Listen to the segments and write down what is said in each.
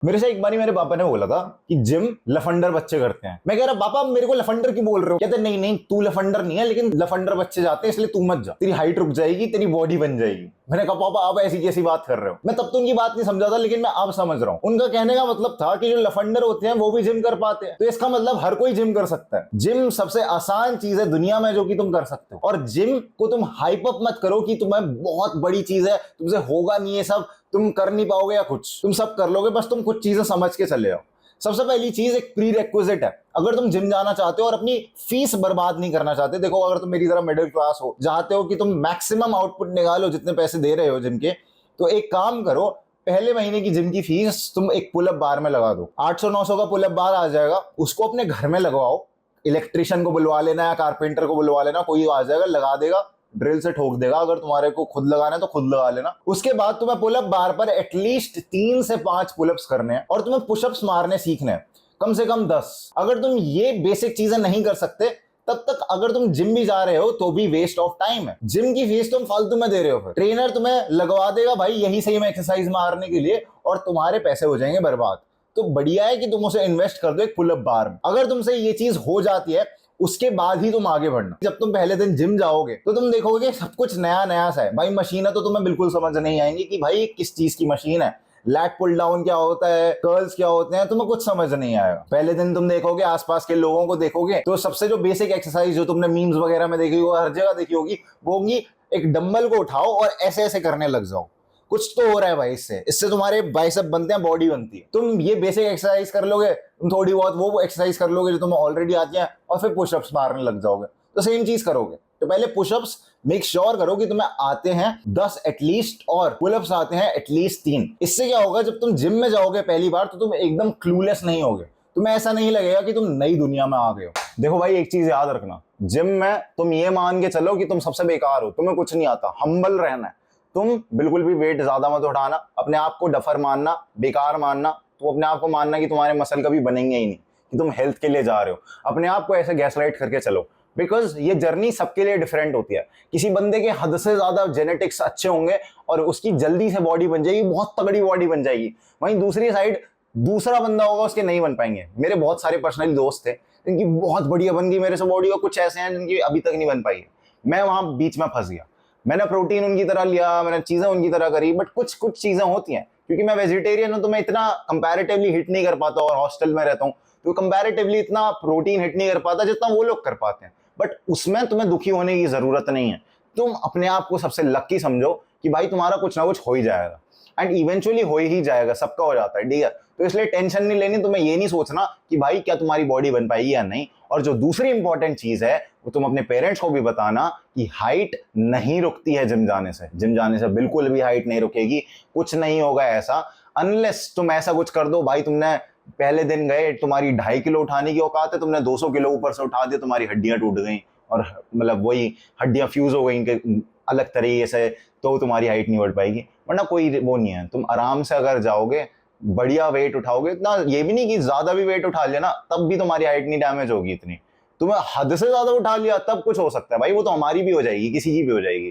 मेरे से एक बारी मेरे पापा ने बोला था कि जिम लफंडर बच्चे करते हैं। मैं कह रहा पापा मेरे को लफंडर क्यों बोल रहे हो? कहते नहीं नहीं तू लफंडर नहीं है, लेकिन लफंडर बच्चे जाते हैं इसलिए तू मत जा, तेरी हाइट रुक जाएगी, तेरी बॉडी बन जाएगी। मैंने कहा पापा आप ऐसी कैसी बात कर रहे हो? मैं तब तो उनकी बात नहीं समझा था, लेकिन मैं अब समझ रहा हूँ। उनका कहने का मतलब था कि जो लफंडर होते हैं वो भी जिम कर पाते हैं, तो इसका मतलब हर कोई जिम कर सकता है। जिम सबसे आसान चीज है दुनिया में जो कि तुम कर सकते हो, और जिम को तुम हाइप अप मत करो कि तुम्हें बहुत बड़ी चीज है, तुमसे होगा नहीं ये सब, तुम कर नहीं पाओगे या कुछ, तुम सब कर लोगे, बस तुम कुछ चीजें समझ के चले आओ। सबसे पहली चीज एक प्री रिक्विजिट है। अगर तुम जिम जाना चाहते हो और अपनी फीस बर्बाद नहीं करना चाहते, देखो अगर तुम मेरी तरह मिडिल क्लास हो, चाहते हो कि तुम मैक्सिमम आउटपुट निकालो जितने पैसे दे रहे हो जिम के, तो एक काम करो, पहले महीने की जिम की फीस तुम एक पुलअप बार में लगा दो। 800-900 का पुलअप बार आ जाएगा, उसको अपने घर में लगवाओ, इलेक्ट्रिशियन को बुलवा लेना या कारपेंटर को बुलवा लेना, कोई आ जाएगा लगा देगा, ड्रिल से ठोक देगा। अगर तुम्हारे को खुद लगाना है तो खुद लगा लेना। उसके बाद तुम्हें पुलअप बार पर एटलीस्ट 3 से 5 पुलअप्स करने हैं और तुम्हें पुशअप्स मारने सीखने हैं, कम से कम 10। अगर तुम ये बेसिक चीजें नहीं कर सकते, तब तक अगर तुम जिम भी जा रहे हो तो भी वेस्ट ऑफ टाइम है। जिम की फीस तुम फालतू में दे रहे हो, फिर ट्रेनर तुम्हें लगवा देगा भाई यही सही में एक्सरसाइज मारने के लिए, और तुम्हारे पैसे हो जाएंगे बर्बाद। तो बढ़िया है कि तुम उसे इन्वेस्ट कर दो एक पुलअप बार में। अगर तुमसे ये चीज हो जाती है उसके बाद ही तुम आगे बढ़ना। जब तुम पहले दिन जिम जाओगे तो तुम देखोगे सब कुछ नया नया सा है भाई। मशीनें तो तुम्हें बिल्कुल समझ नहीं आएंगी कि भाई किस चीज की मशीन है, लैट पुल डाउन क्या होता है, कर्ल्स क्या होते हैं, तुम्हें कुछ समझ नहीं आएगा। पहले दिन तुम देखोगे आसपास के लोगों को देखोगे तो सबसे जो बेसिक एक्सरसाइज जो तुमने मीम्स वगैरह में देखी हो, हर जगह देखी होगी, वो होगी एक डंबल को उठाओ और ऐसे ऐसे करने लग जाओ। कुछ तो हो रहा है भाई, इससे तुम्हारे बाइसेप बनते हैं, बॉडी बनती है। तुम ये बेसिक एक्सरसाइज कर लोगे, तुम थोड़ी बहुत वो एक्सरसाइज कर लोगे जो तुम्हें ऑलरेडी आती है, और फिर पुशअप्स मारने लग जाओगे, तो सेम चीज करोगे। तो पहले पुशअप्स मेक श्योर करो कि तुम्हें आते हैं 10 एटलीस्ट, और पुलअप्स आते हैं एटलीस्ट 3। इससे क्या होगा, जब तुम जिम में जाओगे पहली बार तो तुम एकदम क्लूलेस नहीं होगे, तुम्हें ऐसा नहीं लगेगा कि तुम नई दुनिया में आ गए हो। देखो भाई एक चीज याद रखना, जिम में तुम ये मान के चलो कि तुम सबसे बेकार हो, तुम्हें कुछ नहीं आता, हम्बल रहना है। तुम बिल्कुल भी वेट ज्यादा मत उठाना, अपने आप को डफर मानना, बेकार मानना, तो अपने आप को मानना कि तुम्हारे मसल कभी बनेंगे ही नहीं, कि तुम हेल्थ के लिए जा रहे हो। अपने आप को ऐसे गैसलाइट करके चलो, बिकॉज ये जर्नी सबके लिए डिफरेंट होती है। किसी बंदे के हद से ज्यादा जेनेटिक्स अच्छे होंगे और उसकी जल्दी से बॉडी बन जाएगी, बहुत तगड़ी बॉडी बन जाएगी। वहीं दूसरी साइड दूसरा बंदा होगा, उसके नहीं बन पाएंगे। मेरे बहुत सारे पर्सनली दोस्त थे जिनकी बहुत बढ़िया बन गई मेरे से बॉडी, और कुछ ऐसे हैं जिनकी अभी तक नहीं बन पाई। मैं वहां बीच में फंस गया। मैंने प्रोटीन उनकी तरह लिया, मैंने चीजें उनकी तरह करी, बट कुछ चीजें होती हैं, क्योंकि मैं वेजिटेरियन हूं तो मैं इतना कंपैरेटिवली हिट नहीं कर पाता, और हॉस्टल में रहता हूं तो कंपैरेटिवली इतना प्रोटीन हिट नहीं कर पाता जितना वो लोग कर पाते हैं। बट उसमें तुम्हें दुखी होने की जरूरत नहीं है। तुम अपने आप को सबसे लकी समझो कि भाई तुम्हारा कुछ ना कुछ हो ही जाएगा, एंड इवेंचुअली हो ही जाएगा, सबका हो जाता है, ठीक है। तो इसलिए टेंशन नहीं लेनी, तुम्हें ये नहीं सोचना कि भाई क्या तुम्हारी बॉडी बन पाएगी या नहीं। और जो दूसरी इंपॉर्टेंट चीज है वो तुम अपने पेरेंट्स को भी बताना कि हाइट नहीं रुकती है जिम जाने से। जिम जाने से बिल्कुल भी हाइट नहीं रुकेगी, कुछ नहीं होगा ऐसा, अनलेस तुम ऐसा कुछ कर दो भाई, तुमने पहले दिन गए, तुम्हारी 2.5 किलो उठाने की औकात है, तुमने 200 किलो ऊपर से उठा दिया, तुम्हारी हड्डियां टूट गई, और मतलब वही हड्डियां फ्यूज हो गई अलग तरीके से, तो तुम्हारी हाइट नहीं बढ़ पाएगी। वरना कोई वो नहीं है, तुम आराम से अगर जाओगे, बढ़िया वेट उठाओगे, इतना ये भी नहीं कि ज्यादा भी वेट उठा लिया ना तब भी तुम्हारी हाइट नहीं डैमेज होगी इतनी। तुम्हें हद से ज्यादा उठा लिया तब कुछ हो सकता है भाई, वो तो हमारी भी हो जाएगी, किसी की भी हो जाएगी।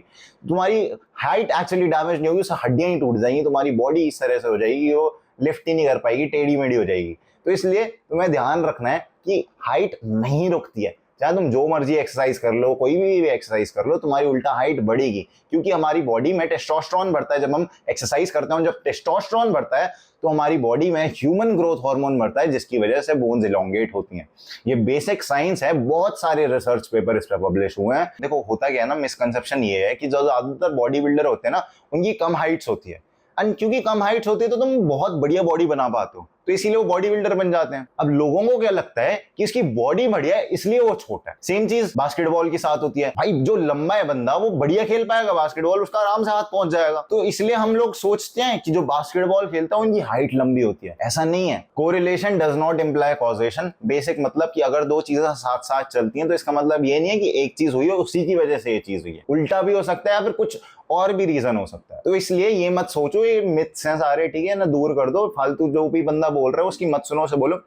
तुम्हारी हाइट एक्चुअली डैमेज नहीं होगी, उससे हड्डियां ही टूट जाएंगी, तुम्हारी बॉडी इस तरह से हो जाएगी, वो लिफ्ट ही नहीं कर पाएगी, टेढ़ी मेढ़ी हो जाएगी। तो इसलिए तुम्हें ध्यान रखना है कि हाइट नहीं रुकती है, चाहे तुम जो मर्जी एक्सरसाइज कर लो, कोई भी एक्सरसाइज कर लो, तुम्हारी उल्टा हाइट बढ़ेगी, क्योंकि हमारी बॉडी में टेस्टोस्टेरोन बढ़ता है जब हम एक्सरसाइज करते हैं। जब टेस्टोस्टेरोन बढ़ता है तो हमारी बॉडी में ह्यूमन ग्रोथ हार्मोन बढ़ता है, जिसकी वजह से बोन्स इलोंगेट होती हैं। ये बेसिक साइंस है, बहुत सारे रिसर्च पेपर इस पर पब्लिश हुए हैं। देखो होता क्या है ना, मिसकंसेप्शन ये है कि जो ज्यादातर बॉडी बिल्डर होते हैं ना, उनकी कम हाइट्स होती है, एंड क्योंकि कम हाइट्स होती है तो तुम बहुत बढ़िया बॉडी बना पाते हो, तो इसीलिए वो बॉडी बिल्डर बन जाते हैं। अब लोगों को क्या लगता है कि इसकी बॉडी बढ़िया है इसलिए वो छोटा है। सेम चीज बास्केटबॉल के साथ होती है, भाई जो लंबा है बंदा वो बढ़िया खेल पाएगा बास्केटबॉल, उसका आराम से हाथ पहुंच जाएगा। तो इसलिए हम लोग सोचते हैं कि जो बास्केटबॉल खेलता है उनकी हाइट लंबी होती है। ऐसा नहीं है। Correlation does not imply causation. Basic मतलब कि अगर दो चीजें साथ साथ चलती हैं तो इसका मतलब ये नहीं है कि एक चीज हुई है उसी की वजह से ये चीज हुई है, उल्टा भी हो सकता है या फिर कुछ और भी रीजन हो सकता है। तो इसलिए ये मत सोचो, ये मिथ्स हैं सारे, ठीक है ना, दूर कर दो। फालतू जो भी बंदा बोल रहा है उसकी मत सुनो, से बोलो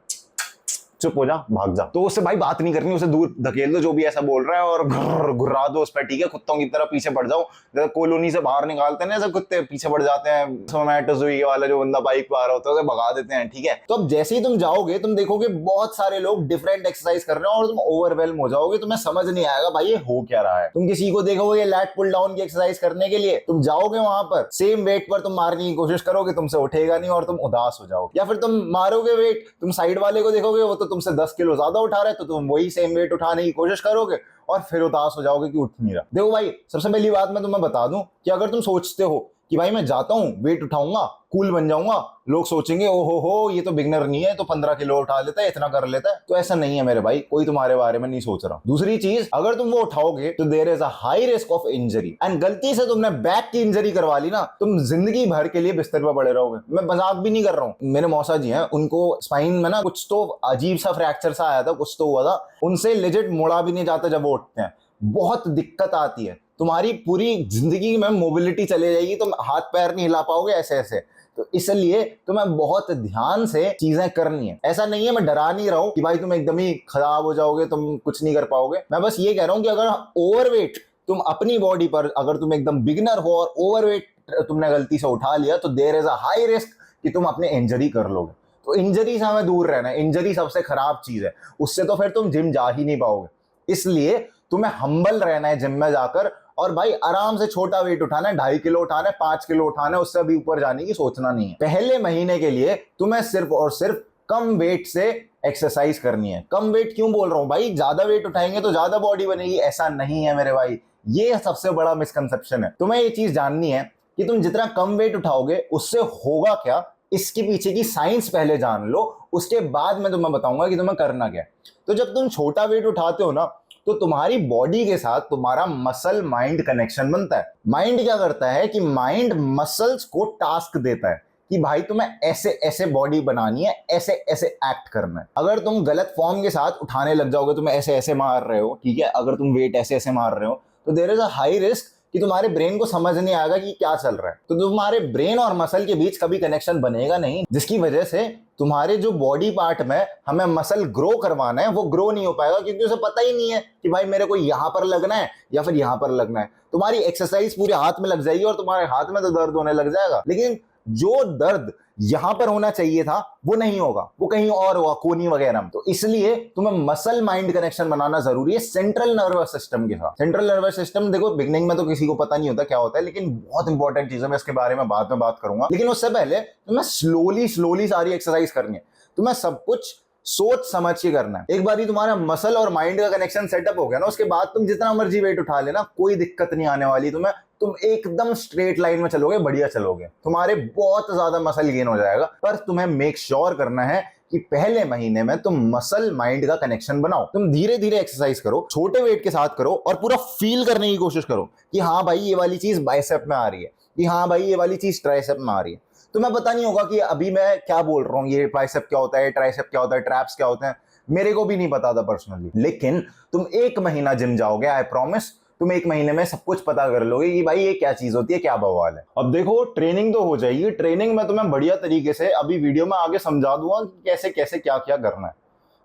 चुप हो जा, भाग जा। तो उससे भाई बात नहीं करनी, उसे दूर धकेल दो जो भी ऐसा बोल रहा है, और घुर्रा दो उस पर, ठीक है, कुत्तों की तरह पीछे पड़ जाओ, जैसे कॉलोनी से बाहर निकालते हैं ना, ऐसे कुत्ते पीछे पड़ जाते हैं, जोमैटो स्विगी वाला जो बंदा बाइक पे आ रहा होता है उसे भगा देते हैं, ठीक है। तो अब जैसे ही तुम जाओगे तुम देखोगे बहुत सारे लोग डिफरेंट एक्सरसाइज कर रहे हैं और तुम ओवरवेलम हो जाओगे, तुम्हें समझ नहीं आएगा भाई ये हो क्या रहा है। तुम किसी को देखोगे लैट पुल डाउन की एक्सरसाइज करने के लिए, तुम जाओगे वहां पर सेम वेट पर तुम मारने की कोशिश करोगे, तुमसे उठेगा नहीं और तुम उदास हो जाओगे। या फिर तुम मारोगे वेट, तुम साइड वाले को देखोगे वो तो तुमसे 10 किलो ज्यादा उठा रहा है, तो तुम वही सेम वेट उठाने की कोशिश करोगे और फिर उदास हो जाओगे कि उठ नहीं रहा। देखो भाई, सबसे पहली बात मैं तुम्हें बता दूं कि अगर तुम सोचते हो कि भाई मैं जाता हूं वेट उठाऊंगा कूल बन जाऊंगा, लोग सोचेंगे ओहो हो ये तो बिगनर नहीं है, तो 15 किलो उठा लेता है, इतना कर लेता है, तो ऐसा नहीं है मेरे भाई, कोई तुम्हारे बारे में नहीं सोच रहा। दूसरी चीज, अगर तुम वो उठाओगे तो there is a high risk of injury, and गलती से तुमने बैक की इंजरी करवा ली ना, तुम जिंदगी भर के लिए बिस्तर पर पड़े रहोगे। मैं मजाक भी नहीं कर रहा हूँ, मेरे मौसा जी हैं, उनको स्पाइन में ना कुछ तो अजीब सा फ्रैक्चर सा आया था, कुछ तो हुआ था, उनसे लेजिट मोड़ा भी नहीं जाता जब वो उठते हैं, बहुत दिक्कत आती है, तुम्हारी पूरी जिंदगी में मोबिलिटी चले जाएगी, तुम हाथ पैर नहीं हिला पाओगे ऐसे ऐसे। तो इसलिए तुम्हें बहुत ध्यान से चीजें करनी है। ऐसा नहीं है, मैं डरा नहीं रहा हूं कि भाई तुम एकदम ही खराब हो जाओगे, तुम कुछ नहीं कर पाओगे। मैं बस ये कह रहा हूं कि अगर ओवरवेट तुम अपनी बॉडी पर, अगर तुम एकदम बिगिनर हो और ओवरवेट तुमने गलती से उठा लिया, तो there is a high risk कि तुम अपने इंजरी कर लोगे। तो इंजरी से हमें दूर रहना है, इंजरी सबसे खराब चीज है, उससे तो फिर तुम जिम जा ही नहीं पाओगे। इसलिए तुम्हें हम्बल रहना है जिम में जाकर, और भाई आराम से छोटा वेट उठाना है, 2.5 किलो उठाना है, 5 किलो उठाना है, उससे अभी ऊपर जाने की सोचना नहीं है। पहले महीने के लिए तुम्हें सिर्फ और सिर्फ कम वेट से एक्सरसाइज करनी है। कम वेट क्यों बोल रहा हूं भाई, ज्यादा वेट उठाएंगे तो ज्यादा बॉडी बनेगी, ऐसा नहीं है मेरे भाई, ये सबसे बड़ा मिसकंसेप्शन है। तुम्हें ये चीज जाननी है कि तुम जितना कम वेट उठाओगे उससे होगा क्या, इसके पीछे की साइंस पहले जान लो, उसके बाद मैं तुम्हें बताऊंगा कि तुम्हें करना क्या। तो जब तुम छोटा वेट उठाते हो ना, तो तुम्हारी बॉडी के साथ तुम्हारा मसल माइंड कनेक्शन बनता है। माइंड क्या करता है कि माइंड मसल्स को टास्क देता है कि भाई तुम्हें ऐसे ऐसे बॉडी बनानी है, ऐसे ऐसे एक्ट करना है। अगर तुम गलत फॉर्म के साथ उठाने लग जाओगे, तुम ऐसे ऐसे मार रहे हो, ठीक है, अगर तुम वेट ऐसे ऐसे मार रहे हो, तो there is a high risk कि तुम्हारे ब्रेन को समझ नहीं आएगा कि क्या चल रहा है। तो तुम्हारे ब्रेन और मसल के बीच कभी कनेक्शन बनेगा नहीं, जिसकी वजह से तुम्हारे जो बॉडी पार्ट में हमें मसल ग्रो करवाना है वो ग्रो नहीं हो पाएगा, क्योंकि उसे पता ही नहीं है कि भाई मेरे को यहां पर लगना है या फिर यहां पर लगना है। तुम्हारी एक्सरसाइज पूरे हाथ में लग जाएगी और तुम्हारे हाथ में तो दर्द होने लग जाएगा, लेकिन जो दर्द यहां पर होना चाहिए था वो नहीं होगा, वो कहीं और होगा, कोनी वगैरह में। तो इसलिए तुम्हें मसल माइंड कनेक्शन बनाना जरूरी है सेंट्रल नर्वस सिस्टम के साथ। सेंट्रल नर्वस सिस्टम देखो बिगनिंग में तो किसी को पता नहीं होता क्या होता है, लेकिन बहुत इंपॉर्टेंट चीज है, मैं इसके बारे में बाद में बात करूंगा। लेकिन उससे पहले तुम्हें स्लोली सारी एक्सरसाइज करनी है, तुम्हें सब कुछ सोच समझ के करना है। एक बार ही तुम्हारा मसल और माइंड का कनेक्शन सेटअप हो गया ना, उसके बाद तुम जितना मर्जी वेट उठा लेना, कोई दिक्कत नहीं आने वाली तुम्हें। तुम एकदम स्ट्रेट लाइन में चलोगे, बढ़िया चलोगे, तुम्हारे बहुत ज्यादा मसल गेन हो जाएगा। पर तुम्हें मेक श्योर करना है कि पहले महीने में तुम मसल माइंड का कनेक्शन बनाओ। तुम धीरे धीरे एक्सरसाइज करो, छोटे वेट के साथ करो, और पूरा फील करने की कोशिश करो कि हाँ भाई ये वाली चीज बाइसेप में आ रही है, कि हाँ भाई ये वाली चीज ट्राइसेप में आ रही है। तुम्हें पता नहीं होगा कि अभी मैं क्या बोल रहा हूँ, ये ट्राइसेप क्या होता है, ट्राइसेप क्या होता है, ट्रैप्स क्या होते हैं, मेरे को भी नहीं पता था पर्सनली। लेकिन तुम 1 महीना जिम जाओगे, आई प्रॉमिस तुम 1 महीने में सब कुछ पता कर लोगे कि भाई ये क्या चीज होती है, क्या बवाल है। अब देखो ट्रेनिंग तो हो जाएगी, ट्रेनिंग में तुम्हें बढ़िया तरीके से अभी वीडियो में आगे समझा दूंगा कि कैसे कैसे क्या क्या करना है।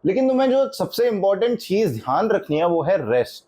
लेकिन तुम्हें जो सबसे इंपॉर्टेंट चीज ध्यान रखनी है वो है रेस्ट।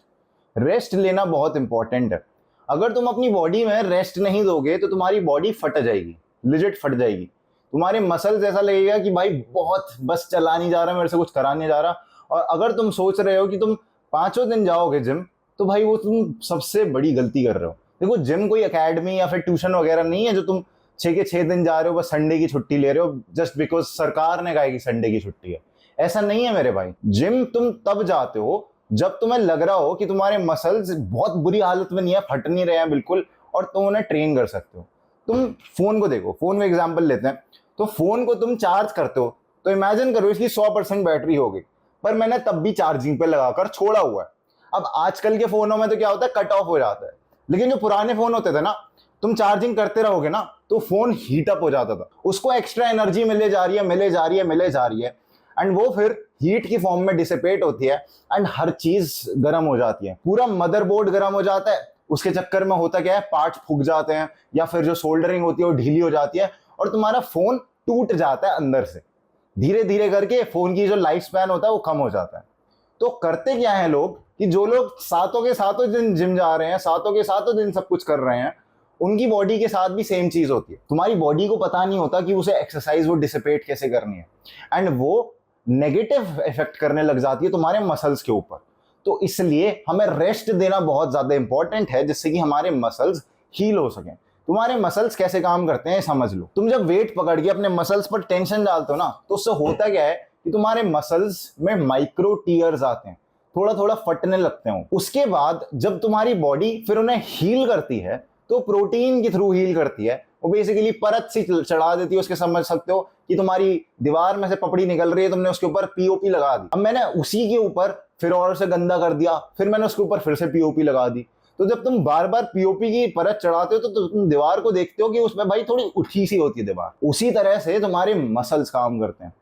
रेस्ट लेना बहुत इंपॉर्टेंट है। अगर तुम अपनी बॉडी में रेस्ट नहीं दोगे तो तुम्हारी बॉडी फट जाएगी, लिजिट फट जाएगी। तुम्हारे मसल्स ऐसा लगेगा कि भाई बहुत बस चला नहीं जा रहा, मेरे से कुछ करा नहीं जा रहा। और अगर तुम सोच रहे हो कि तुम 5 दिन जाओगे जिम, तो भाई वो तुम सबसे बड़ी गलती कर रहे हो। देखो जिम कोई एकेडमी या फिर ट्यूशन वगैरह नहीं है जो तुम 6 के 6 दिन जा रहे हो, बस संडे की छुट्टी ले रहे हो जस्ट बिकॉज सरकार ने कहा कि संडे की छुट्टी है। ऐसा नहीं है मेरे भाई। जिम तुम तब जाते हो जब तुम्हें लग रहा हो कि तुम्हारे मसल्स बहुत बुरी हालत में नहीं है, फट नहीं रहे हैं बिल्कुल, और तुम उन्हें ट्रेन कर सकते हो। तुम फोन को देखो, फोन में एग्जांपल लेते हैं, तो फोन को तुम चार्ज करते हो, तो इमेजिन करो इसकी 100% बैटरी होगी, पर मैंने तब भी चार्जिंग पे लगाकर छोड़ा हुआ है। अब आजकल के फोनों में तो क्या होता है, कट ऑफ हो जाता है, लेकिन जो पुराने फोन होते थे ना, तुम चार्जिंग करते रहोगे ना तो फोन हीट अप हो जाता था, उसको एक्स्ट्रा एनर्जी मिले जा रही है एंड वो फिर हीट की फॉर्म में डिसिपेट होती है एंड हर चीज गर्म हो जाती है, पूरा मदरबोर्ड गर्म हो जाता है। उसके चक्कर में होता क्या है, पार्ट्स फूक जाते हैं या फिर जो सोल्डरिंग होती है वो ढीली हो जाती है और तुम्हारा फोन टूट जाता है अंदर से। धीरे धीरे करके फोन की जो लाइफ स्पैन होता है वो कम हो जाता है। तो करते क्या है लोग कि जो लोग सातों के सातों दिन जिम जा रहे हैं, सातों के सातों दिन सब कुछ कर रहे हैं, उनकी बॉडी के साथ भी सेम चीज होती है। तुम्हारी बॉडी को पता नहीं होता कि उसे एक्सरसाइज वो डिसिपेट कैसे करनी है, एंड वो नेगेटिव इफेक्ट करने लग जाती है तुम्हारे मसल्स के ऊपर। तो इसलिए हमें रेस्ट देना बहुत ज्यादा इंपॉर्टेंट है, जिससे कि हमारे मसल्स हील हो सकें। तुम्हारे मसल्स कैसे काम करते हैं समझ लो। तुम जब वेट पकड़ के अपने मसल्स पर टेंशन डालते हो ना, तो उससे होता क्या है कि तुम्हारे मसल्स में माइक्रो टीयर्स आते हैं, थोड़ा थोड़ा फटने लगते हो। उसके बाद जब तुम्हारी बॉडी फिर उन्हें हील करती है, तो प्रोटीन के थ्रू हील करती है। वो बेसिकली परत सी चढ़ा देती है उसके, समझ सकते हो कि तुम्हारी दीवार में से पपड़ी निकल रही है, तुमने उसके ऊपर पीओपी लगा दी। अब मैंने उसी के ऊपर फिर और से गंदा कर दिया, फिर मैंने उसके ऊपर फिर से पीओपी लगा दी। तो जब तुम बार बार पीओपी की परत चढ़ाते हो तो तुम दीवार को देखते हो कि उसमें भाई थोड़ी उठी सी होती है दीवार। उसी तरह से तुम्हारे मसल्स काम करते हैं।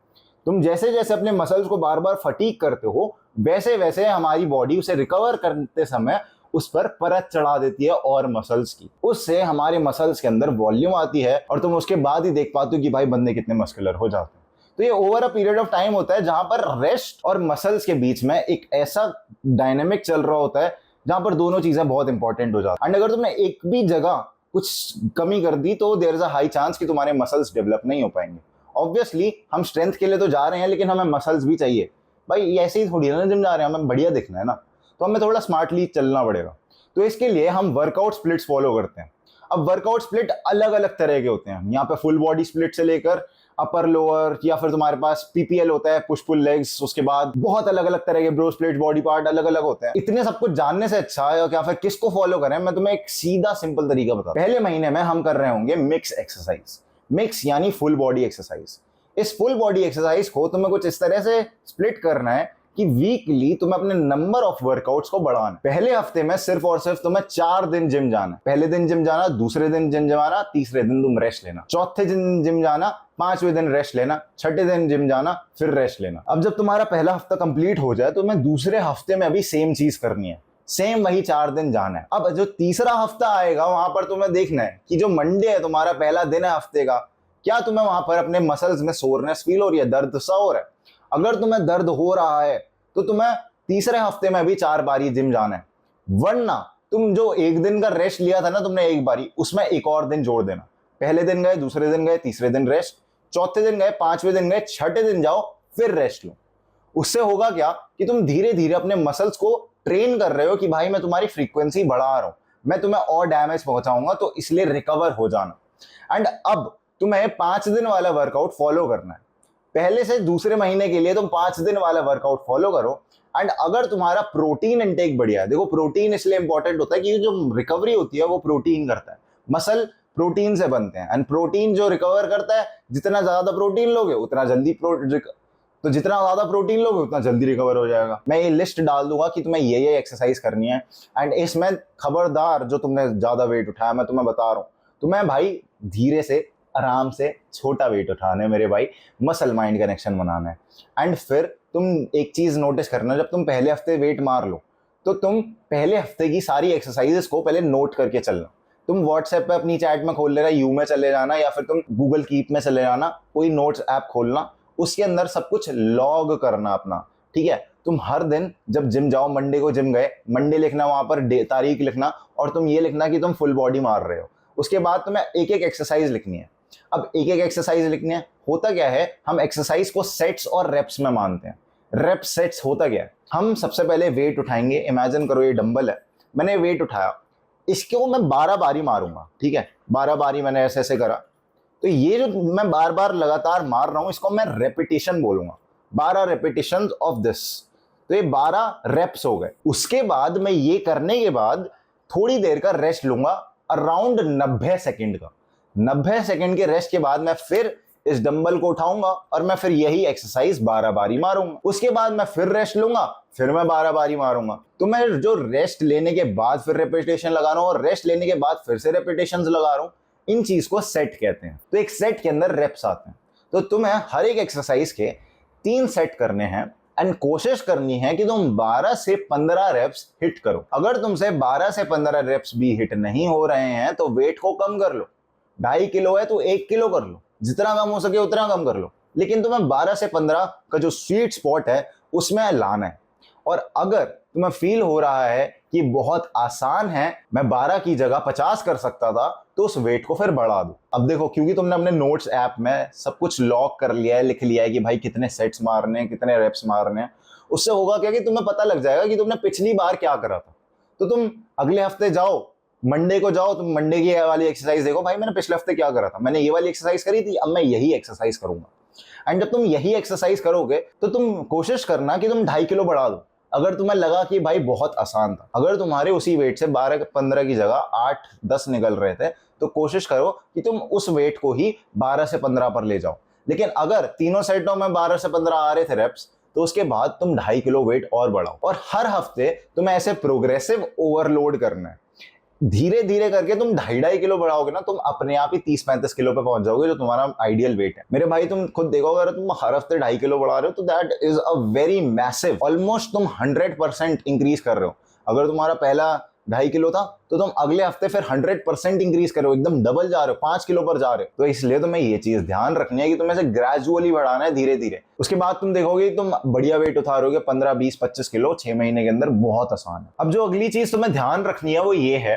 तुम जैसे जैसे अपने मसल्स को बार बार फटीक करते हो, वैसे वैसे हमारी बॉडी उसे रिकवर करते समय उस पर परत चढ़ा देती है और मसल्स की। उससे हमारे मसल्स के अंदर वॉल्यूम आती है और तुम उसके बाद ही देख पाते हो कि भाई बंदे कितने मस्कुलर हो जाते हैं। तो ये over a period of time होता है जहां पर रेस्ट और मसल्स के बीच में एक ऐसा डायनेमिक चल रहा होता है जहां पर दोनों चीजें बहुत इंपॉर्टेंट हो जाती है। एंड अगर तुमने एक भी जगह कुछ कमी कर दी तो there is a high chance कि तुम्हारे मसल्स डेवलप नहीं हो पाएंगे। ऑब्वियसली हम स्ट्रेंथ के लिए तो जा रहे हैं, लेकिन हमें मसल्स भी चाहिए। भाई ऐसे ही थोड़ी ना जिम जा रहे हैं, हमें बढ़िया दिखना है ना, तो हमें थोड़ा स्मार्टली चलना पड़ेगा। तो इसके लिए हम वर्कआउट स्प्लिट्स फॉलो करते हैं। अब वर्कआउट स्प्लिट अलग अलग तरह के होते हैं। यहाँ पे फुल बॉडी स्प्लिट से लेकर अपर लोअर, या फिर तुम्हारे पास पीपीएल होता है, पुश पुल लेग्स, उसके बाद बहुत अलग अलग तरह के ब्रो स्प्लिट, बॉडी पार्ट अलग अलग होते हैं। इतने सब कुछ जानने से अच्छा है क्या फिर किसको फॉलो करें, मैं तुम्हें एक सीधा सिंपल तरीका बताता हूं। पहले महीने में हम कर रहे होंगे मिक्स एक्सरसाइज। मिक्स यानी फुल बॉडी एक्सरसाइज। इस फुल बॉडी एक्सरसाइज को तुम्हें कुछ इस तरह से स्प्लिट करना है कि वीकली तुम्हें अपने नंबर ऑफ वर्कआउट्स को बढ़ाना। पहले हफ्ते में सिर्फ और सिर्फ तुम्हें 4 दिन जिम जाना। पहले दिन जिम जाना, दूसरे दिन जिम जाना, तीसरे दिन तुम रेस्ट लेना, चौथे दिन जिम जाना, 5वें दिन रेस्ट लेना, छठे दिन जिम जाना, फिर रेस्ट लेना। अब जब तुम्हारा पहला हफ्ता कंप्लीट हो जाए तो तुम्हें दूसरे हफ्ते में अभी सेम चीज करनी है, सेम वही 4 दिन जाना है। अब जो तीसरा हफ्ता आएगा वहां पर तुम्हें देखना है कि जो मंडे है तुम्हारा पहला दिन है हफ्ते का, क्या तुम्हें वहां पर अपने मसल्स में सोरनेस फील हो रही है, दर्द सा हो रहा है। अगर तुम्हें दर्द हो रहा है तो तुम्हें तीसरे हफ्ते में भी 4 बारी जिम जाना है। वरना तुम जो एक दिन का रेस्ट लिया था ना तुमने एक बारी, उसमें एक और दिन जोड़ देना। पहले दिन गए, दूसरे दिन गए, तीसरे दिन रेस्ट, चौथे दिन गए, 5वें दिन गए, छठे दिन जाओ, फिर रेस्ट लो। उससे होगा क्या कि तुम धीरे धीरे अपने मसल्स को ट्रेन कर रहे हो कि भाई मैं तुम्हारी फ्रीक्वेंसी बढ़ा रहा हूं, मैं तुम्हें और डैमेज पहुंचाऊंगा, तो इसलिए रिकवर हो जाना। एंड अब तुम्हें 5 दिन वाला वर्कआउट फॉलो करना है। पहले से दूसरे महीने के लिए तुम 5 दिन वाला वर्कआउट फॉलो करो। एंड अगर तुम्हारा प्रोटीन इंटेक बढ़िया है, देखो प्रोटीन इसलिए इंपॉर्टेंट होता है कि जो रिकवरी होती है वो प्रोटीन करता है। मसल प्रोटीन से बनते हैं, एंड प्रोटीन जो रिकवर करता है, जितना ज्यादा प्रोटीन लोगे उतना जल्दी तो जितना ज्यादा प्रोटीन लोगे उतना जल्दी रिकवर हो जाएगा। मैं ये लिस्ट डाल दूंगा कि तुम्हें ये एक्सरसाइज करनी है। एंड इसमें खबरदार जो तुमने ज्यादा वेट उठाया, मैं तुम्हें बता रहा हूँ, तुम्हें भाई धीरे से आराम से छोटा वेट उठाना है मेरे भाई, मसल माइंड कनेक्शन बनाना है। एंड फिर तुम एक चीज नोटिस करना, जब तुम पहले हफ्ते वेट मार लो तो तुम पहले हफ्ते की सारी एक्सरसाइजेस को पहले नोट करके चलना। तुम व्हाट्सएप पे अपनी चैट में खोल लेना, यू में चले जाना, या फिर तुम गूगल कीप में चले जाना, कोई नोट्स ऐप खोलना, उसके अंदर सब कुछ लॉग करना अपना। ठीक है, तुम हर दिन जब जिम जाओ, मंडे को जिम गए, मंडे लिखना, वहां पर तारीख लिखना, और तुम ये लिखना कि तुम फुल बॉडी मार रहे हो। उसके बाद तुम्हें एक एक एक्सरसाइज लिखनी है। अब एक एक एक्सरसाइज लिखनी है, होता क्या है, हम एक्सरसाइज को सेट्स और रेप्स में मानते हैं। रेप सेट्स होता क्या है, हम सबसे पहले वेट उठाएंगे। इमेजिन करो ये डंबल है, मैंने वेट उठाया, इसको मैं 12 बारी मारूंगा। ठीक है, 12 बारी मैंने ऐसे ऐसे करा, तो ये जो मैं बार बार लगातार मार रहा हूं, इसको मैं रेपिटेशन बोलूंगा। 12 रेपिटेशन ऑफ दिस, तो ये 12 रेप्स हो गए। उसके बाद मैं ये करने के बाद थोड़ी देर का रेस्ट लूंगा, अराउंड 90 सेकेंड का। 90 सेकेंड के रेस्ट के बाद मैं फिर इस डंबल को उठाऊंगा और मैं फिर यही एक्सरसाइज 12 बारी मारूंगा। उसके बाद मैं फिर रेस्ट लूंगा, फिर मैं 12 बारी मारूंगा। तो मैं जो रेस्ट लेने के बाद फिर रेपिटेशन लगा रहा हूं और रेस्ट लेने के बाद फिर से रेपिटेशन लगा रहा हूं, इन चीज को सेट कहते हैं। तो एक सेट के अंदर रेप्स आते हैं। तो तुम्हें हर एक एक्सरसाइज के 3 सेट करने हैं, एंड कोशिश करनी है कि तुम 12 से 15 रेप्स हिट करो। अगर तुमसे 12 से 15 रेप्स भी हिट नहीं हो रहे हैं तो वेट को कम कर लो। 2.5 किलो है तो 1 किलो कर लो, जितना कम हो सके उतना कम कर लो। लेकिन तुम्हें 12 से 15 का जो स्वीट स्पॉट है उसमें लाना है। और अगर तुम्हें फील हो रहा है कि बहुत आसान है, मैं 12 की जगह 50 कर सकता था, तो उस वेट को फिर बढ़ा दो। अब देखो, क्योंकि तुमने अपने नोट्स ऐप में सब कुछ लॉक कर लिया है, लिख लिया है कि भाई कितने सेट्स मारने हैं, कितने रेप्स मारने हैं, उससे होगा क्या कि तुम्हें पता लग जाएगा कि तुमने पिछली बार क्या करा था। तो तुम अगले हफ्ते जाओ, मंडे को जाओ, तुम मंडे की वाली एक्सरसाइज देखो, भाई मैंने पिछले हफ्ते क्या करा था, मैंने ये वाली एक्सरसाइज करी थी, अब मैं यही एक्सरसाइज करूंगा। एंड जब तुम यही एक्सरसाइज करोगे तो तुम कोशिश करना कि तुम 2.5 किलो बढ़ा दो। अगर तुम्हें लगा कि भाई बहुत आसान था, अगर तुम्हारे उसी वेट से 12-15 की जगह 8-10 निकल रहे थे, तो कोशिश करो कि तुम उस वेट को ही 12 से 15 पर ले जाओ। लेकिन अगर तीनों सेटों में 12 से 15 आ रहे थे रेप्स, तो उसके बाद तुम 2.5 किलो वेट और बढ़ाओ। और हर हफ्ते तुम्हें ऐसे प्रोग्रेसिव ओवरलोड करना है। धीरे धीरे करके तुम 2.5 किलो बढ़ाओगे ना, तुम अपने आप ही 30-35 किलो पे पहुंच जाओगे, जो तुम्हारा आइडियल वेट है। मेरे भाई तुम खुद देखो, अगर तुम हर हफ्ते 2.5 किलो बढ़ा रहे हो तो that is a very massive, almost तुम 100% इंक्रीज कर रहे हो। अगर तुम्हारा पहला 2.5 किलो था तो तुम अगले हफ्ते फिर 100% इंक्रीज करो, एकदम डबल जा रहे हो, 5 किलो पर जा रहे हो। तो इसलिए तुम्हें ये चीज ध्यान रखनी है कि तुम्हें से ग्रेजुअली बढ़ाना है, धीरे धीरे। उसके बाद तुम देखोगे तुम बढ़िया वेट उतारोगे, 15, 20, 25 किलो 6 महीने के अंदर, बहुत आसान है। अब जो अगली चीज तुम्हें ध्यान रखनी है वो ये है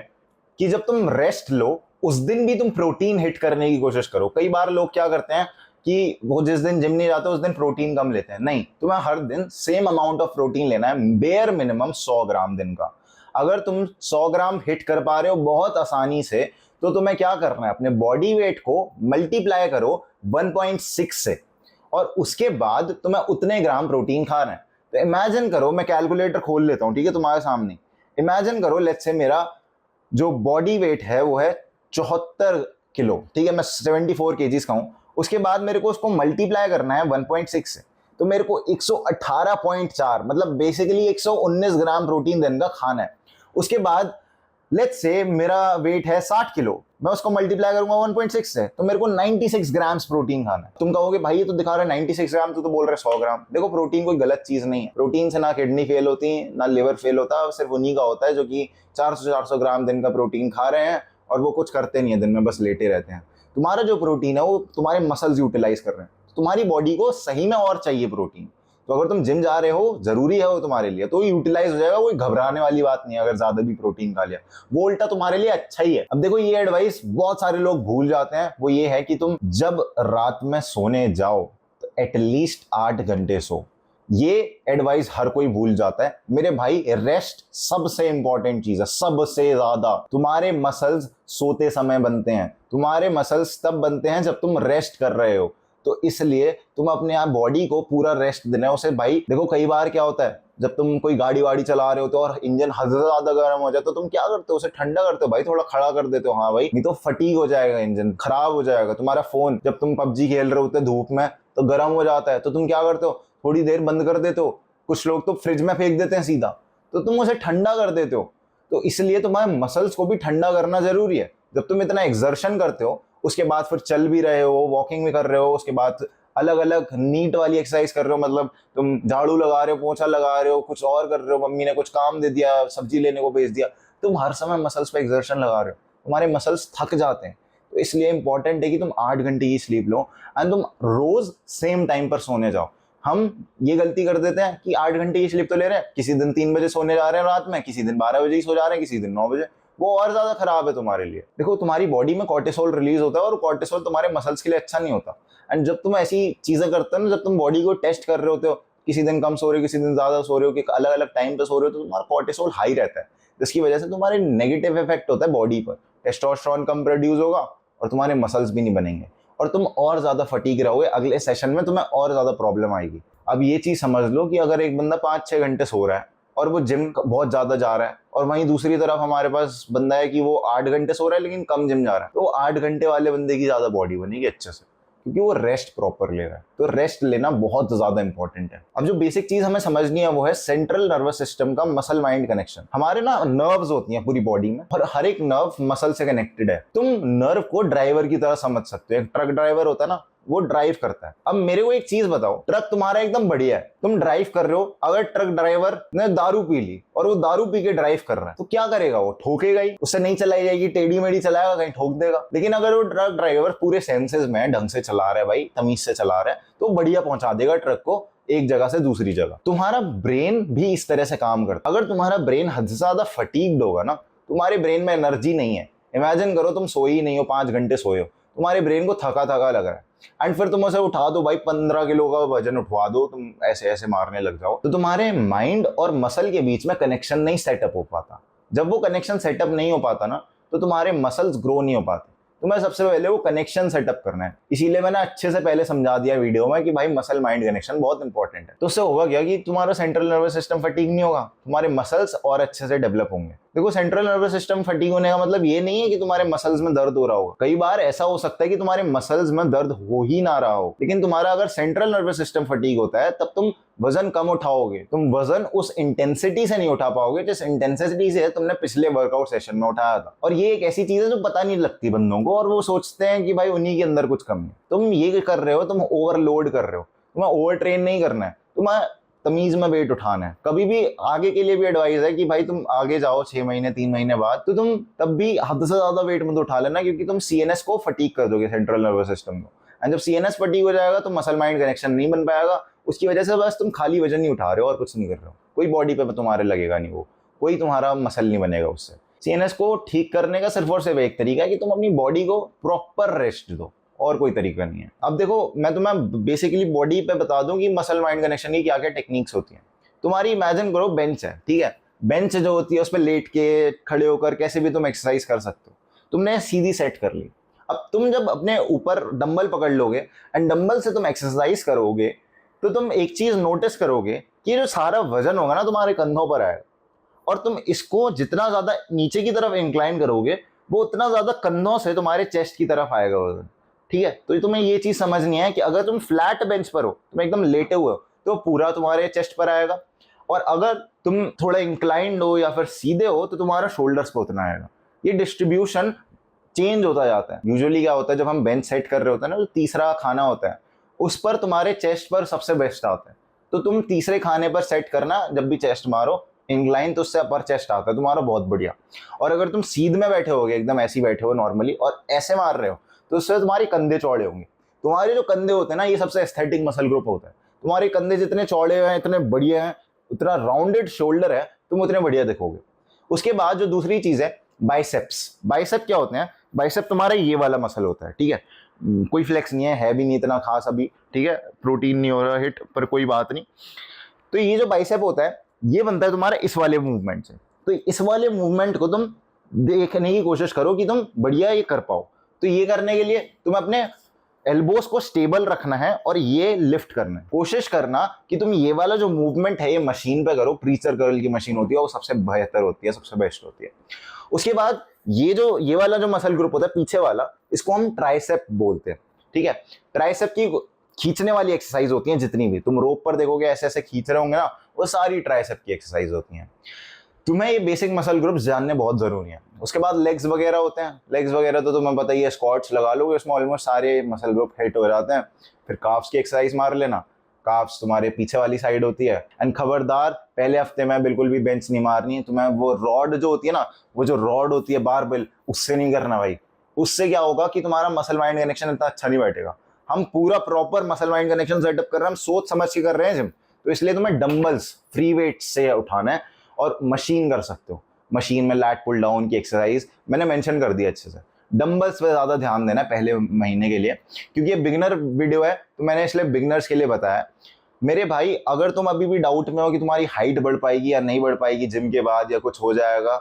कि जब तुम रेस्ट लो उस दिन भी तुम प्रोटीन हिट करने की कोशिश करो। कई बार लोग क्या करते हैं कि वो जिस दिन जिम नहीं जाते उस दिन प्रोटीन कम लेते हैं। नहीं, तुम्हें हर दिन सेम अमाउंट ऑफ प्रोटीन लेना है, बेयर मिनिमम 100 ग्राम दिन का। अगर तुम 100 ग्राम हिट कर पा रहे हो बहुत आसानी से, तो तुम्हें क्या करना है, अपने बॉडी वेट को मल्टीप्लाई करो 1.6 से, और उसके बाद तुम्हें उतने ग्राम प्रोटीन खाना है। तो इमेजिन करो, मैं कैलकुलेटर खोल लेता हूं, ठीक है, तुम्हारे सामने। इमेजिन करो, लेट्स से मेरा जो बॉडी वेट है वो है 74 किलो, ठीक है, मैं 74 केजीज का हूं। उसके बाद मेरे को उसको मल्टीप्लाई करना है 1.6 से, तो मेरे को 118.4 मतलब बेसिकली 119 ग्राम प्रोटीन दिन का खाना है। उसके बाद लेट्स से मेरा वेट है 60 किलो, मैं उसको मल्टीप्लाई करूंगा 1.6 से, तो मेरे को 96 ग्राम्स प्रोटीन खाना है। तुम कहोगे भाई ये तो दिखा रहा है 96 ग्राम, तो बोल रहे 100 ग्राम। देखो, प्रोटीन कोई गलत चीज नहीं है। प्रोटीन से ना किडनी फेल होती, ना लिवर फेल होता, सिर्फ उन्हीं का होता है जो कि 400 ग्राम दिन का प्रोटीन खा रहे हैं और वो कुछ करते नहीं है, दिन में बस लेटे रहते हैं। तुम्हारा जो प्रोटीन है वो तुम्हारे मसल्स यूटिलाइज कर रहे हैं। तुम्हारी बॉडी को सही में और चाहिए प्रोटीन, तो अगर तुम जिम जा रहे हो, जरूरी है वो तुम्हारे लिए, तो यूटिलाइज हो जाएगा, कोई घबराने वाली बात नहीं है अगर ज्यादा भी प्रोटीन खा लिया, वो उल्टा तुम्हारे लिए अच्छा ही है। अब देखो, ये एडवाइस बहुत सारे लोग भूल जाते हैं, वो ये है कि तुम जब रात में सोने जाओ तो एटलीस्ट 8 घंटे सो। ये एडवाइस हर कोई भूल जाता है मेरे भाई। रेस्ट सबसे इंपॉर्टेंट चीज है, सबसे ज्यादा। तुम्हारे मसल्स सोते समय बनते हैं, तुम्हारे मसल्स तब बनते हैं जब तुम रेस्ट कर रहे हो। तो इसलिए तुम अपने आप बॉडी को पूरा रेस्ट देना है उसे। भाई देखो, कई बार क्या होता है, जब तुम कोई गाड़ी वाड़ी चला रहे होते हो और इंजन हद से ज्यादा गर्म हो जाए, तो तुम क्या करते हो, उसे ठंडा करते हो भाई, थोड़ा खड़ा कर देते हो। हाँ भाई, नहीं तो फटीग हो जाएगा, इंजन खराब हो जाएगा। तुम्हारा फोन, जब तुम पबजी खेल रहे होते धूप में, तो गर्म हो जाता है, तो तुम क्या करते हो, थोड़ी देर बंद कर देते हो। कुछ लोग तो फ्रिज में फेंक देते हैं सीधा, तो तुम उसे ठंडा कर देते हो। तो इसलिए तुम्हारे मसल्स को भी ठंडा करना जरूरी है। जब तुम इतना एक्सर्शन करते हो, उसके बाद फिर चल भी रहे हो, वॉकिंग भी कर रहे हो, उसके बाद अलग अलग नीट वाली एक्सरसाइज कर रहे हो, मतलब तुम झाड़ू लगा रहे हो, पोछा लगा रहे हो, कुछ और कर रहे हो, मम्मी ने कुछ काम दे दिया, सब्जी लेने को भेज दिया, तुम हर समय मसल्स पे एक्सर्शन लगा रहे हो, तुम्हारे मसल्स थक जाते हैं। तो इसलिए इंपॉर्टेंट है कि तुम 8 घंटे की स्लीप लो एंड तुम रोज सेम टाइम पर सोने जाओ। हम ये गलती कर देते हैं कि 8 घंटे की स्लीप तो ले रहे हैं, किसी दिन 3 बजे सोने जा रहे हैं रात में, किसी दिन 12 बजे ही सो जा रहे हैं, किसी दिन 9 बजे, वो और ज्यादा खराब है तुम्हारे लिए। देखो, तुम्हारी बॉडी में कॉर्टिसोल रिलीज होता है और कॉर्टिसोल तुम्हारे मसल्स के लिए अच्छा नहीं होता। एंड जब तुम ऐसी चीजें करते हो ना, जब तुम बॉडी को टेस्ट कर रहे होते हो, किसी दिन कम सो रहे हो, किसी दिन ज्यादा सो रहे हो, कि अलग अलग टाइम पे सो रहे हो, तो तुम्हारा कॉर्टिसोल हाई रहता है, जिसकी वजह से तुम्हारे नेगेटिव इफेक्ट होता है बॉडी पर। टेस्टोस्टेरोन कम प्रोड्यूस होगा और तुम्हारे मसल्स भी नहीं बनेंगे और तुम और ज्यादा फटीग रहोगे। अगले सेशन में तुम्हें और ज्यादा प्रॉब्लम आएगी। अब ये चीज समझ लो कि अगर एक बंदा 5-6 घंटे सो रहा है और वो जिम बहुत ज्यादा जा रहा है, और वहीं दूसरी तरफ हमारे पास बंदा है कि वो 8 घंटे सो रहा है लेकिन कम जिम जा रहा है, तो 8 घंटे वाले बंदे की ज्यादा बॉडी बनेगी अच्छे से, क्योंकि वो रेस्ट प्रॉपर ले रहा है। तो रेस्ट लेना बहुत ज्यादा इंपॉर्टेंट है। अब जो बेसिक चीज हमें समझनी है वो है सेंट्रल नर्वस सिस्टम का मसल माइंड कनेक्शन। हमारे ना नर्व्स होती हैं पूरी बॉडी में, और हर एक नर्व मसल से कनेक्टेड है। तुम नर्व को ड्राइवर की तरह समझ सकते हो। एक ट्रक ड्राइवर होता है ना, वो ड्राइव करता है। अब मेरे को एक चीज बताओ, ट्रक तुम्हारा एकदम बढ़िया है, तुम ड्राइव कर रहे हो, अगर ट्रक ड्राइवर ने दारू पी ली और वो दारू पी के ड्राइव कर रहा है तो क्या करेगा? वो ठोकेगा ही, उससे नहीं चलाई जाएगी, टेढ़ी मेढ़ी चलाएगा, कहीं ठोक देगा। लेकिन अगर वो ट्रक ड्राइवर पूरे सेंसेस में ढंग से चला रहा है भाई, तमीज से चला रहा है, तो बढ़िया पहुंचा देगा ट्रक को एक जगह से दूसरी जगह। तुम्हारा ब्रेन भी इस तरह से काम करता है। अगर तुम्हारा ब्रेन हद से ज्यादा फटीग्ड होगा ना, तुम्हारे ब्रेन में एनर्जी नहीं है, इमेजिन करो तुम सोई ही नहीं हो, 5 घंटे सोए हो, तुम्हारे ब्रेन को थका थका लग रहा है, एंड फिर तुम उसे उठा दो भाई, 15 किलो का वजन उठवा दो, तुम ऐसे ऐसे मारने लग जाओ, तो तुम्हारे माइंड और मसल के बीच में कनेक्शन नहीं सेटअप हो पाता। जब वो कनेक्शन सेटअप नहीं हो पाता ना, तो तुम्हारे मसल्स ग्रो नहीं हो पाते। तुम्हें सबसे पहले वो कनेक्शन सेटअप करना है। इसीलिए मैंने अच्छे से पहले समझा दिया वीडियो में कि भाई मसल माइंड कनेक्शन बहुत इंपॉर्टेंट है। तो उससे होगा क्या कि तुम्हारा सेंट्रल नर्वस सिस्टम फटीग नहीं होगा, तुम्हारे मसल्स और अच्छे से डेवलप होंगे। देखो, सेंट्रल नर्वस सिस्टम फटीग होने का मतलब ये नहीं है कि तुम्हारे मसल्स में दर्द हो रहा होगा। कई बार ऐसा हो सकता है कि तुम्हारे मसल्स में दर्द हो ही ना रहा हो, लेकिन तुम्हारा अगर सेंट्रल नर्वस सिस्टम फटीग होता है तब तुम वजन कम उठाओगे, तुम वजन उस इंटेंसिटी से नहीं उठा पाओगे जिस इंटेंसिटी से तुमने पिछले वर्कआउट सेशन में उठाया था। और ये एक ऐसी चीज है जो पता नहीं लगती बंदों को, और वो सोचते हैं कि भाई उन्हीं के अंदर कुछ कमी है। तुम ये कर रहे हो, तुम ओवरलोड कर रहे हो, तुम्हें ओवर ट्रेन नहीं करना है, तुम्हें तमीज में वेट उठाना है। कभी भी आगे के लिए भी एडवाइस है कि भाई तुम आगे जाओ 6 महीने 3 महीने बाद, तो तुम तब भी हद से ज्यादा वेट मत उठा लेना, क्योंकि तुम सीएनएस को फटीग कर दोगे, सेंट्रल नर्वस सिस्टम को। एंड जब सीएनएस फटीग हो जाएगा तो मसल माइंड कनेक्शन नहीं बन पाएगा, उसकी वजह से बस तुम खाली वजन नहीं उठा रहे हो और कुछ नहीं कर रहे हो, कोई बॉडी पे तुम्हारे लगेगा नहीं, वो कोई तुम्हारा मसल नहीं बनेगा उससे। सीएनएस को ठीक करने का सिर्फ और सिर्फ एक तरीका है कि तुम अपनी बॉडी को प्रॉपर रेस्ट दो, और कोई तरीका नहीं है। अब देखो, मैं तुम्हें बेसिकली बॉडी पे बता दूं कि मसल माइंड कनेक्शन की क्या क्या टेक्निक्स होती हैं। तुम्हारी इमेजिन करो बेंच है, ठीक है, बेंच जो होती है उस पर लेट के, खड़े होकर, कैसे भी तुम एक्सरसाइज कर सकते हो। तुमने सीधी सेट कर ली। अब तुम जब अपने ऊपर डंबल पकड़ लोगे एंड डंबल से तुम एक्सरसाइज करोगे, तो तुम एक चीज नोटिस करोगे कि जो सारा वजन होगा ना तुम्हारे कंधों पर आएगा, और तुम इसको जितना ज्यादा नीचे की तरफ इंक्लाइन करोगे, वो उतना ज्यादा कंधों से तुम्हारे चेस्ट की तरफ आएगा वजन, ठीक है। तो तुम्हें ये चीज समझनी है कि अगर तुम फ्लैट बेंच पर हो, तुम एकदम लेटे हुए हो, तो पूरा तुम्हारे चेस्ट पर आएगा, और अगर तुम थोड़ा इंक्लाइंड हो या फिर सीधे हो तो तुम्हारा शोल्डर्स पे उतना आएगा। ये डिस्ट्रीब्यूशन चेंज होता जाता है। यूजुअली क्या होता है, जब हम बेंच सेट कर रहे होते हैं ना, जो तीसरा खाना होता है उस पर तुम्हारे चेस्ट पर सबसे बेस्ट आता है, तो तुम तीसरे खाने पर सेट करना, जब भी चेस्ट मारो इंक्लाइन, तो उससे अपर चेस्ट आता है तुम्हारा, बहुत बढ़िया। और अगर तुम सीध में बैठे होगे, एकदम ऐसे ही बैठे हो नॉर्मली, और ऐसे मार रहे हो, तो उससे तुम्हारे कंधे चौड़े होंगे। तुम्हारे जो कंधे होते हैं ना, ये सबसे एस्थेटिक मसल ग्रुप होता है। तुम्हारे कंधे जितने चौड़े हैं, इतने बढ़िया हैं, उतना राउंडेड शोल्डर है, तुम उतने बढ़िया दिखोगे। उसके बाद जो दूसरी चीज है, बाइसेप्स। बाइसेप क्या होते हैं? बाइसेप तुम्हारा ये वाला मसल होता है, ठीक है, कोई फ्लेक्स नहीं है भी नहीं इतना खास अभी, ठीक है, प्रोटीन नहीं हो रहा हिट, पर कोई बात नहीं। तो ये जो बाइसेप होता है, ये बनता है तुम्हारा इस वाले मूवमेंट से। तो इस वाले मूवमेंट को तुम देखने की कोशिश करो कि तुम बढ़िया ये कर पाओ। तो ये करने के लिए तुम्हें अपने एल्बोस को स्टेबल रखना है और ये लिफ्ट करना है। कोशिश करना कि तुम ये वाला जो मूवमेंट है ये मशीन पे करो। प्रीचर कर्ल की मशीन होती है, वो सबसे बेहतर होती है, सबसे बेस्ट होती है। उसके बाद ये वाला जो मसल ग्रुप होता है पीछे वाला, इसको हम ट्राइसेप बोलते हैं, ठीक है। ट्राइसेप की खींचने वाली एक्सरसाइज होती है, जितनी भी तुम रोप पर देखोगे ऐसे ऐसे खींच रहे होंगे ना, वो सारी ट्राइसेप की एक्सरसाइज होती हैं। तुम्हें ये बेसिक मसल ग्रुप्स जानने बहुत जरूरी है। उसके बाद लेग्स वगैरह होते हैं। लेग्स वगैरह तो तुम्हें पता ही है, स्क्वाट्स लगा लोगे, उसमें ऑलमोस्ट सारे मसल ग्रुप हिट हो जाते हैं। फिर काफ्स की एक्सरसाइज मार लेना, काफ्स तुम्हारे पीछे वाली साइड होती है। एंड खबरदार, पहले हफ्ते में बिल्कुल भी बेंच नहीं मारनी है तुम्हें। वो रॉड जो होती है ना, वो जो रॉड होती है बारबेल, उससे नहीं करना भाई। उससे क्या होगा कि तुम्हारा मसल माइंड कनेक्शन इतना अच्छा नहीं बैठेगा। हम पूरा proper muscle mind connection setup कर रहे हैं, हम सोच समझ के कर रहे हैं जिम, तो इसलिए तुम्हें डंबल्स फ्री वेट से उठाना है। और मशीन कर सकते हो, मशीन में लैट पुल डाउन की एक्सरसाइज मैंने मेंशन कर दिया अच्छे से। डंबल्स पे ज्यादा ध्यान देना है पहले महीने के लिए, क्योंकि ये बिगिनर वीडियो है, तो मैंने इसलिए बिगिनर्स के लिए बताया। मेरे भाई, अगर तुम अभी भी डाउट में हो कि तुम्हारी हाइट बढ़ पाएगी या नहीं बढ़ पाएगी जिम के बाद, या कुछ हो जाएगा,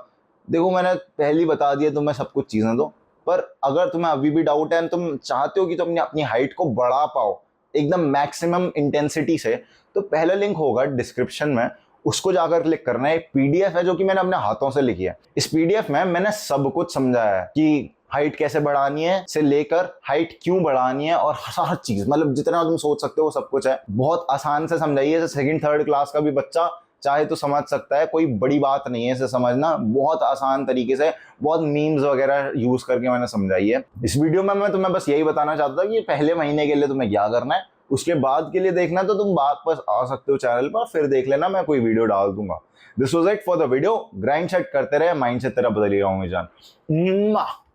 देखो मैंने पहले ही बता दिया, तुम्हें सब कुछ चीजें दो। पर अगर तुम्हें अभी भी डाउट है, तुम चाहते हो कि तुम अपनी हाइट को बढ़ा पाओ एकदम मैक्सिमम इंटेंसिटी से, तो पहला लिंक होगा डिस्क्रिप्शन में, उसको जाकर क्लिक करना है। एक पीडीएफ है जो कि मैंने अपने हाथों से लिखी है। इस पीडीएफ में मैंने सब कुछ समझाया है कि हाइट कैसे बढ़ानी है से लेकर हाइट क्यों बढ़ानी है, और हर चीज, मतलब जितना तुम सोच सकते हो वो सब कुछ है। बहुत आसान से समझाइए, सेकंड थर्ड क्लास का भी बच्चा चाहे तो समझ सकता है, कोई बड़ी बात नहीं है इसे समझना, बहुत आसान तरीके से, बहुत मीम्स वगैरह यूज करके मैंने समझाई है। इस वीडियो में मैं तुम्हें बस यही बताना चाहता था कि पहले महीने के लिए तुम्हें क्या करना है, उसके बाद के लिए देखना तो तुम वापस आ सकते हो चैनल पर, फिर देख लेना, मैं कोई वीडियो डाल दूंगा। This was it for the video. Grind set करते रहे, माइंड सेट तेरा बदल ही रहा हूँ जान।